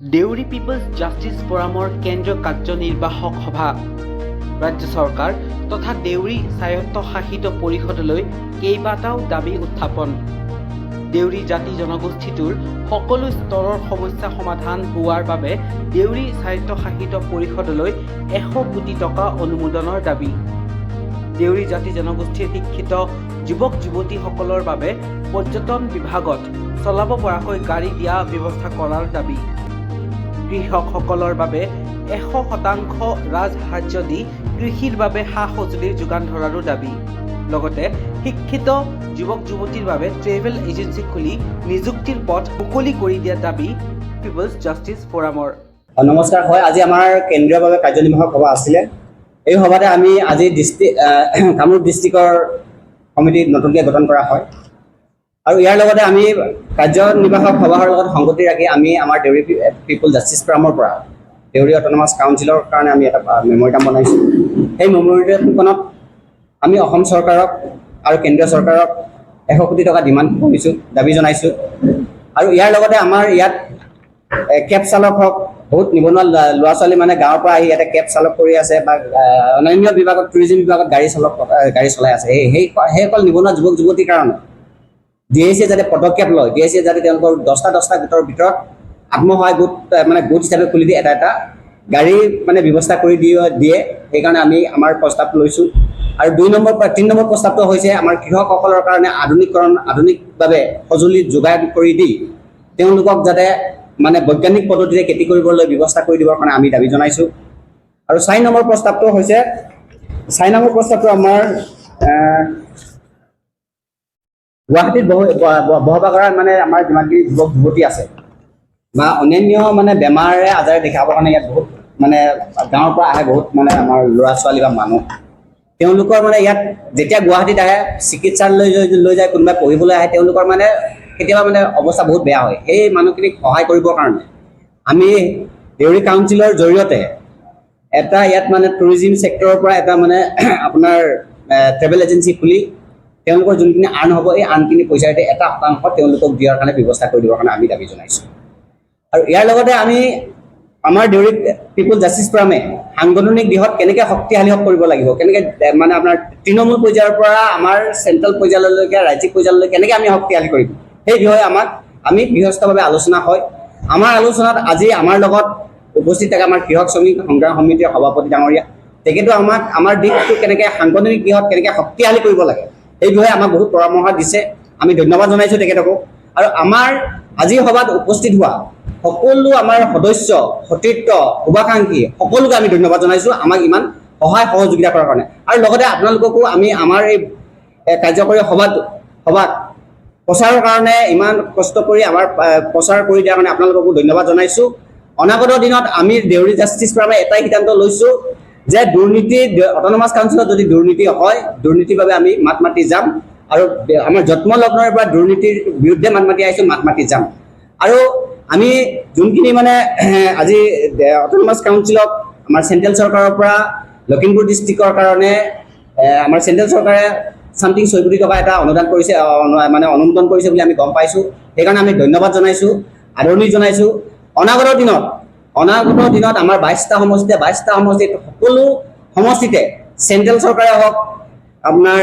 Deori people's justice ফৰামৰ কেন্দ্ৰীয় কাৰ্যনিৰ্বাহক সভা ৰাজ্য চৰকাৰ তথা দেউৰী স্বায়ত্তশাসিত পৰিষদলৈ কেইবাটাও দাবী উত্থাপন। দেউৰী জাতি জনগোষ্ঠীটোৰ সকলো স্তৰৰ সমস্যা সমাধান হোৱাৰ বাবে দেউৰী স্বায়ত্তশাসিত পৰিষদলৈ 100 কোটি টকা অনুমোদনৰ দাবী। দেউৰী জাতি জনগোষ্ঠীৰ শিক্ষিত যুৱক যুৱতীসকলৰ বাবে পৰ্যটন বিভাগত চলাব পৰাকৈ গাড়ী দিয়া ব্যৱস্থা কৰাৰ দাবী। কৃষকসকলৰ বাবে 100% ৰাজসাহায্য দি কৃষিৰ বাবে সা সঁজুলিৰ যোগান ধৰাৰো দাবী। লগতে শিক্ষিত যুৱক যুৱতীৰ বাবে ট্ৰেভেল এজেঞ্চি খুলি নিযুক্তিৰ পথ মুকলি কৰি দিয়াৰ দাবী পিপলছ জাষ্টিছ ফৰামৰ। নমস্কাৰ। হয়, আজি আমাৰ কেন্দ্ৰীয়ভাৱে কাৰ্যনিৰ্বাহক সভা আছিলে। এই সভাতে আমি আজি কামৰূপ ডিষ্ট্ৰিক্টৰ সমিতি নতুনকৈ গঠন কৰা হয় আৰু ইয়াৰ লগতে আমি কাৰ্যনিৰ্বাহক সভাৰ লগত সংগতি ৰাখি আমি আমাৰ দেউৰী পিপল জাষ্টিছ ফৰামৰ পৰা দেউৰী অট'নমাছ কাউন্সিলৰ কাৰণে আমি এটা মেমৰিণ্ডাম বনাইছোঁ। সেই মেমৰিণ্ডামখনত আমি অসম চৰকাৰক আৰু কেন্দ্ৰীয় চৰকাৰক 100 কোটি টকা ডিমাণ্ড কৰিছোঁ, দাবী জনাইছোঁ। আৰু ইয়াৰ লগতে আমাৰ ইয়াত কেব চালক হওক, বহুত নিবনুৱা ল'ৰা ছোৱালী মানে গাঁৱৰ পৰা আহি ইয়াতে কেব চালক কৰি আছে বা অন্যান্য বিভাগত টুৰিজিম বিভাগত গাড়ী চলাই আছে। সেইসকল নিবনুৱা যুৱক যুৱতীৰ কাৰণে DIC যাতে পদক্ষেপ লয়, DIC যাতে তেওঁলোকৰ 10টা গোটৰ ভিতৰত আত্মসহায়ক গোট মানে গোট হিচাপে খুলি দিয়ে এটা গাড়ী মানে ব্যৱস্থা কৰি দিয়ে। সেইকাৰণে আমি আমাৰ প্ৰস্তাৱ লৈছোঁ। আৰু 3 নম্বৰ প্ৰস্তাৱটো হৈছে আমাৰ কৃষকসকলৰ কাৰণে আধুনিকভাৱে সঁজুলি যোগান কৰি দি তেওঁলোকক যাতে মানে বৈজ্ঞানিক পদ্ধতিৰে খেতি কৰিবলৈ ব্যৱস্থা কৰি দিবৰ কাৰণে আমি দাবী জনাইছোঁ। আৰু 4 নম্বৰ প্ৰস্তাৱটো হৈছে আমাৰ গুৱাহাটীত বসবাস কৰা মানে আমাৰ যিমানখিনি যুৱক যুৱতী আছে বা অন্যান্য মানে বেমাৰে আজাৰে দেখাবৰ কাৰণে ইয়াত বহুত মানে গাঁৱৰ পৰা আহে বহুত মানে আমাৰ ল'ৰা ছোৱালী বা মানুহ। তেওঁলোকৰ মানে ইয়াত যেতিয়া গুৱাহাটীত আহে চিকিৎসালয় লৈ যায়, কোনোবাই পঢ়িবলৈ আহে, তেওঁলোকৰ মানে কেতিয়াবা মানে অৱস্থা বহুত বেয়া হয়। সেই মানুহখিনিক সহায় কৰিবৰ কাৰণে আমি দেউৰী কাউন্সিলৰ জৰিয়তে এটা ইয়াত মানে টুৰিজিম ছেক্টৰৰ পৰা এটা মানে আপোনাৰ ট্ৰেভেল এজেঞ্চি খুলি তেওঁলোকৰ যোনখিনি আৰ্ণ হ'ব, এই আৰ্ণখিনি পইচাৰে 1% তেওঁলোকক দিয়াৰ কাৰণে ব্যৱস্থা কৰি দিবৰ কাৰণে আমি দাবী জনাইছোঁ। আৰু ইয়াৰ লগতে আমি আমাৰ দেউৰী পিপল জাষ্টিছ ফৰামে সাংগঠনিক দিশত কেনেকৈ শক্তিশালী কৰিব লাগিব, কেনেকৈ মানে আপোনাৰ তৃণমূল পৰ্যায়ৰ পৰা আমাৰ চেণ্ট্ৰেল পৰ্যায়লৈকে ৰাজ্যিক পৰ্যায়লৈকে কেনেকৈ আমি শক্তিশালী কৰিম, সেই বিষয়ে আমি বৃহস্পতিভাৱে আলোচনা হয়। আমাৰ আলোচনাত আজি আমাৰ লগত উপস্থিত থাকে আমাৰ কৃষক শ্ৰমিক সংগ্ৰাম সমিতিৰ সভাপতি ডাঙৰীয়া। তেখেতেও আমাৰ দিশটো কেনেকৈ সাংগঠনিক দিশত কেনেকৈ শক্তিশালী কৰিব লাগে এই বিষয়ে আমাক বহুত পৰামৰ্শ দিছে। আমি ধন্যবাদ জনাইছোঁ তেখেতকো। আৰু আমাৰ আজিৰ সভাত উপস্থিত হোৱা সকলো আমাৰ সদস্য, সতীৰ্থ, শুভাকাংক্ষী সকলোকে আমি ধন্যবাদ জনাইছোঁ আমাক ইমান সহায় সহযোগিতা কৰাৰ কাৰণে। আৰু লগতে আপোনালোককো আমি আমাৰ এই কাৰ্যকৰী সভাত প্ৰচাৰৰ কাৰণে ইমান কষ্ট কৰি আমাৰ প্ৰচাৰ কৰি দিয়াৰ কাৰণে আপোনালোককো ধন্যবাদ জনাইছোঁ। অনাগত দিনত আমি দেউৰী জাষ্টিছ ফৰামে এটাই সিদ্ধান্ত লৈছোঁ যে অট'নমাছ কাউন্সিলত যদি দুৰ্নীতি হয়, দুৰ্নীতিৰ বাবে আমি মাত মাতি যাম। আৰু আমাৰ জন্ম লগ্নৰ পৰা দুৰ্নীতিৰ বিৰুদ্ধে মাত মাতি আহিছোঁ, মাত মাতি যাম। আৰু আমি যোনখিনি মানে আজি অট'নমাছ কাউন্সিলক আমাৰ চেণ্ট্ৰেল চৰকাৰৰ পৰা লখিমপুৰ ডিষ্ট্ৰিক্টৰ কাৰণে আমাৰ চেণ্ট্ৰেল চৰকাৰে চামথিং 6 কোটি টকা এটা অনুমোদন কৰিছে বুলি আমি গম পাইছোঁ। সেইকাৰণে আমি ধন্যবাদ জনাইছোঁ, আদৰণি জনাইছোঁ। অনাগত দিনত আমাৰ 22টা সমষ্টিত সকলো সমষ্টিতে চেণ্ট্ৰেল চৰকাৰে হওক, আপোনাৰ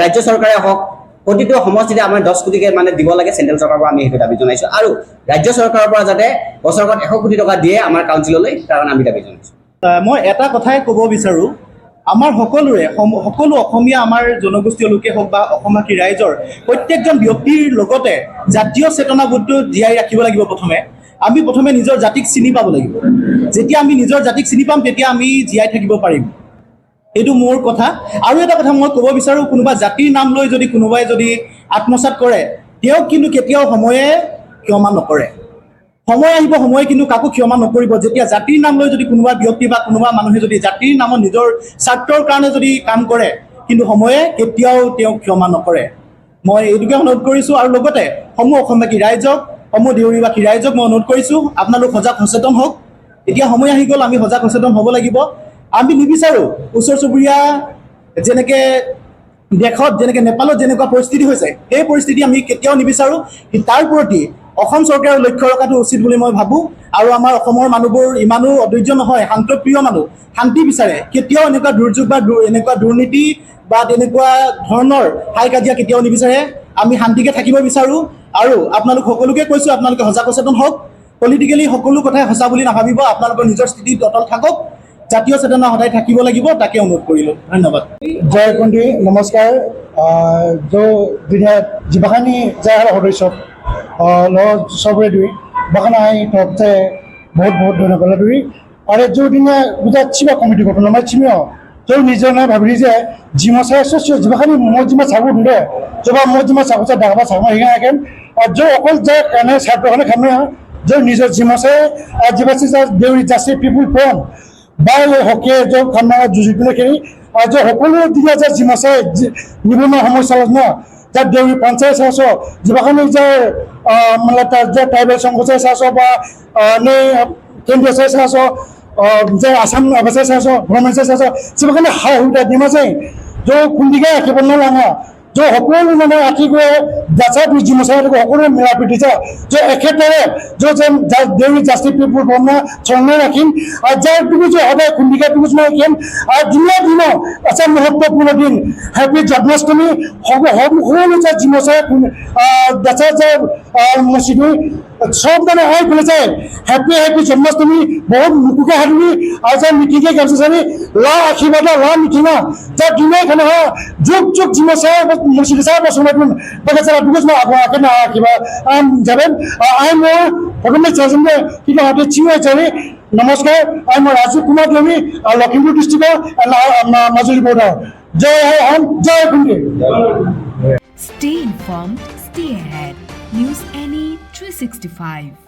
ৰাজ্য চৰকাৰে হওক, প্ৰতিটো সমষ্টিতে আমাৰ 10 কোটিকৈ মানে দিব লাগে চেণ্ট্ৰেল চৰকাৰৰ পৰা আমি সেইটো দাবী জনাইছোঁ। আৰু ৰাজ্য চৰকাৰৰ পৰা যাতে বছৰত 100 কোটি টকা দিয়ে আমাৰ কাউন্সিললৈ, তাৰ কাৰণে আমি দাবী জনাইছোঁ। মই এটা কথাই ক'ব বিচাৰোঁ, আমাৰ সকলো অসমীয়া আমাৰ জনগোষ্ঠীয় লোকে হওক বা অসমবাসী ৰাইজৰ প্ৰত্যেকজন ব্যক্তিৰ লগতে জাতীয় চেতনাবোধটো জীয়াই ৰাখিব লাগিব। আমি প্ৰথমে নিজৰ জাতিক চিনি পাব লাগিব। যেতিয়া আমি নিজৰ জাতিক চিনি পাম তেতিয়া আমি জীয়াই থাকিব পাৰিম। এইটো মোৰ কথা। আৰু এটা কথা মই ক'ব বিচাৰোঁ, কোনোবা জাতিৰ নাম লৈ যদি কোনোবাই আত্মসাৎ কৰে, তেওঁক কিন্তু কেতিয়াও সময়ে ক্ষমা নকৰে। সময় আহিব, সময়ে কিন্তু কাকো ক্ষমা নকৰিব। যেতিয়া জাতিৰ নাম লৈ যদি কোনোবা ব্যক্তি বা কোনোবা মানুহে যদি জাতিৰ নামত নিজৰ স্বাৰ্থৰ কাৰণে যদি কাম কৰে, কিন্তু সময়ে কেতিয়াও তেওঁক ক্ষমা নকৰে। মই এইটোকে অনুৰোধ কৰিছোঁ। আৰু লগতে অসমবাসী ৰাইজক, দেউৰীবাসী ৰাইজক মই অনুৰোধ কৰিছোঁ, আপোনালোক সজাগ সচেতন হওক। এতিয়া সময় আহি গ'ল, আমি সজাগ সচেতন হ'ব লাগিব। আমি নিবিচাৰোঁ ওচৰ চুবুৰীয়া যেনেকৈ দেশত যেনেকৈ নেপালত যেনেকুৱা পৰিস্থিতি হৈছে, সেই পৰিস্থিতি আমি কেতিয়াও নিবিচাৰোঁ। তাৰ প্ৰতি অসম চৰকাৰে লক্ষ্য ৰখাটো উচিত বুলি মই ভাবোঁ। আৰু আমাৰ অসমৰ মানুহবোৰ ইমানো অধৈৰ্য নহয়, শান্তপ্ৰিয় মানুহ, শান্তি বিচাৰে। কেতিয়াও এনেকুৱা দুৰ্যোগ বা এনেকুৱা দুৰ্নীতি বা তেনেকুৱা ধৰণৰ হাই কাজিয়া কেতিয়াও নিবিচাৰে। আমি শান্তিকে থাকিব বিচাৰোঁ। আৰু আপোনালোক সকলোকে কৈছোঁ, আপোনালোকে সজাগ সচেতন হওক। পলিটিকেলি সকলো কথাই সঁচা বুলি নাভাবিব, আপোনালোকৰ নিজৰ স্থিতিত অটল থাকক। জাতীয় চেতনা সদায় থাকিব লাগিব, তাকে অনুৰোধ কৰিলোঁ। ধন্যবাদ। जय कुंडी नमस्कार। जो विधायक जिबाखानी जाय सदस्य सबरे दुई बाखाना आई तब से बहुत बहुत धन्यवाद दुई और जो दिन गुजा चिबा कमिटी गठन मैं चिमियो जो निजे ना भाबी जे जिमा से सस्य जिबाखानी मजिमा सागु दे जब मजिमा सागु से दाबा सागु हिगा आकेन और जो अकल जे काने छात्र खाने खामे जो निजे जिमा से जिबासी से देउरी जासे पीपल फॉर्म बाय हके जो खाना जुजिकने के और जो সকলো দিকে যে জিম আছে নিবনুৱা সমস্যা ন যাৰ দেউৰী পঞ্চায়ত চাইছ যিবাখানি যে মানে তাৰ যে ট্ৰাইবেল সংঘ চাইছ বা নে কেন্দ্ৰীয় চাইছ যে আসাম অৱস্থা চাইছ গভৰ্ণমেণ্ট চাইছ যিবাখানি হাই সুবিধা দিম আছে जो खुंदिके राखिब नाङा जो সকলো মানে ৰাতিকৈ যাচা জিম আছে সকলো মিলা প্ৰীতি আছে जो একেটাৰে जो দেউৰী জাস্টিস পিপল বনা চৰণে ৰাখিম আৰু যাৰ তুমি যে সদায় খুন্দিকে তুমি ৰাখিম আৰু দিনে দিনে আছে মহত্বপূৰ্ণ দিন হেপী জন্মাষ্টমী সকলো যে জিম আছে যাচা যে মছজিদ সব মানে আই ফেলে যায় হেপী জন্মাষ্টমী বহুত মুকুকে হাঁটুবি আৰু যে মিটিঙে গামচানি লা আশীৰ্বাদ লা মিটিঙা যা দিনে খানে যুগ যুগ জিম আছে মছজিদ আছে বসমাতুন বাগাছারা দুগস মা আগা কেনা কিবা যাবেন আই মো প্রথমে চাইছেন কি হাতে চিও যাবে নমস্কার আই মো রাজু কুমার দেবী লখিমপুর ডিস্ট্রিক্ট মাজুলী বর্ডার জয় জয় কুন্ডি Stay informed, stay ahead. News NE 365.